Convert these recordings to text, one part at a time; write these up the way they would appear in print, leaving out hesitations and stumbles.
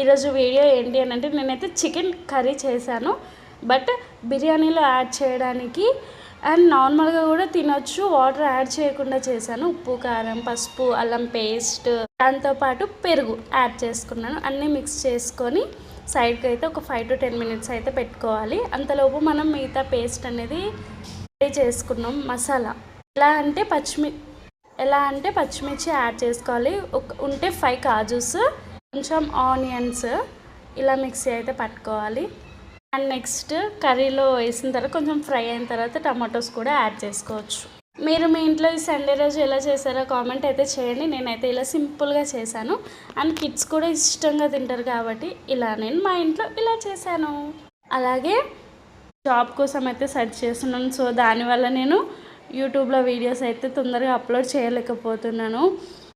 ఈరోజు వీడియో ఏంటి అని అంటే నేనైతే చికెన్ కర్రీ చేశాను. బట్ బిర్యానీలో యాడ్ చేయడానికి అండ్ నార్మల్గా కూడా తినొచ్చు, వాటర్ యాడ్ చేయకుండా చేశాను. ఉప్పు, కారం, పసుపు, అల్లం పేస్ట్, దాంతోపాటు పెరుగు యాడ్ చేసుకున్నాను. అన్నీ మిక్స్ చేసుకొని సైడ్కి అయితే ఒక 5 to 10 minutes అయితే పెట్టుకోవాలి. అంతలోపు మనం మిగతా పేస్ట్ అనేది రెడీ చేసుకున్నాం. మసాలా ఎలా అంటే పచ్చిమిర్చి యాడ్ చేసుకోవాలి. ఉంటే 5 కాజూస్, కొంచెం ఆనియన్స్ ఇలా మిక్సీ అయితే పట్టుకోవాలి. అండ్ నెక్స్ట్ కర్రీలో వేసిన తర్వాత కొంచెం ఫ్రై అయిన తర్వాత టమాటోస్ కూడా యాడ్ చేసుకోవచ్చు. మీరు మీ ఇంట్లో ఈ సండే రోజు ఎలా చేశారో కామెంట్ అయితే చేయండి. నేనైతే ఇలా సింపుల్గా చేశాను. అండ్ కిడ్స్ కూడా ఇష్టంగా తింటారు కాబట్టి నేను మా ఇంట్లో ఇలా చేశాను. అలాగే జాబ్ కోసం అయితే సెర్చ్ చేస్తున్నాను. సో దానివల్ల నేను యూట్యూబ్లో వీడియోస్ అయితే తొందరగా అప్లోడ్ చేయలేకపోతున్నాను.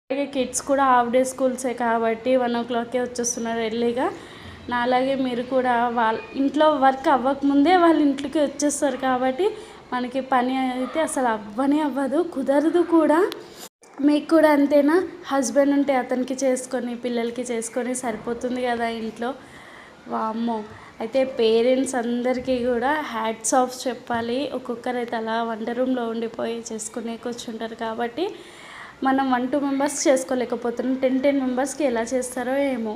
అలాగే కిడ్స్ కూడా హాఫ్ డే స్కూల్సే కాబట్టి 1 o'clock వచ్చేస్తున్నారు ఎర్లీగా. అలాగే మీరు కూడా వాళ్ళ ఇంట్లో వర్క్ అవ్వకముందే వాళ్ళ ఇంట్లోకి వచ్చేస్తారు కాబట్టి మనకి పని అయితే అసలు అవ్వదు, కుదరదు కూడా. మీకు కూడా అంతేనా? హస్బెండ్ ఉంటే అతనికి చేసుకొని పిల్లలకి చేసుకొని సరిపోతుంది కదా ఇంట్లో. వామ్మో! అయితే పేరెంట్స్ అందరికీ కూడా హ్యాట్స్ ఆఫ్ చెప్పాలి. ఒక్కొక్కరైతే అలా వంట రూమ్లో ఉండిపోయి చేసుకునే కూర్చుంటారు కాబట్టి మనం 1-2 మెంబర్స్ చేసుకోలేకపోతున్నాం. 10 మెంబర్స్కి ఎలా చేస్తారో ఏమో.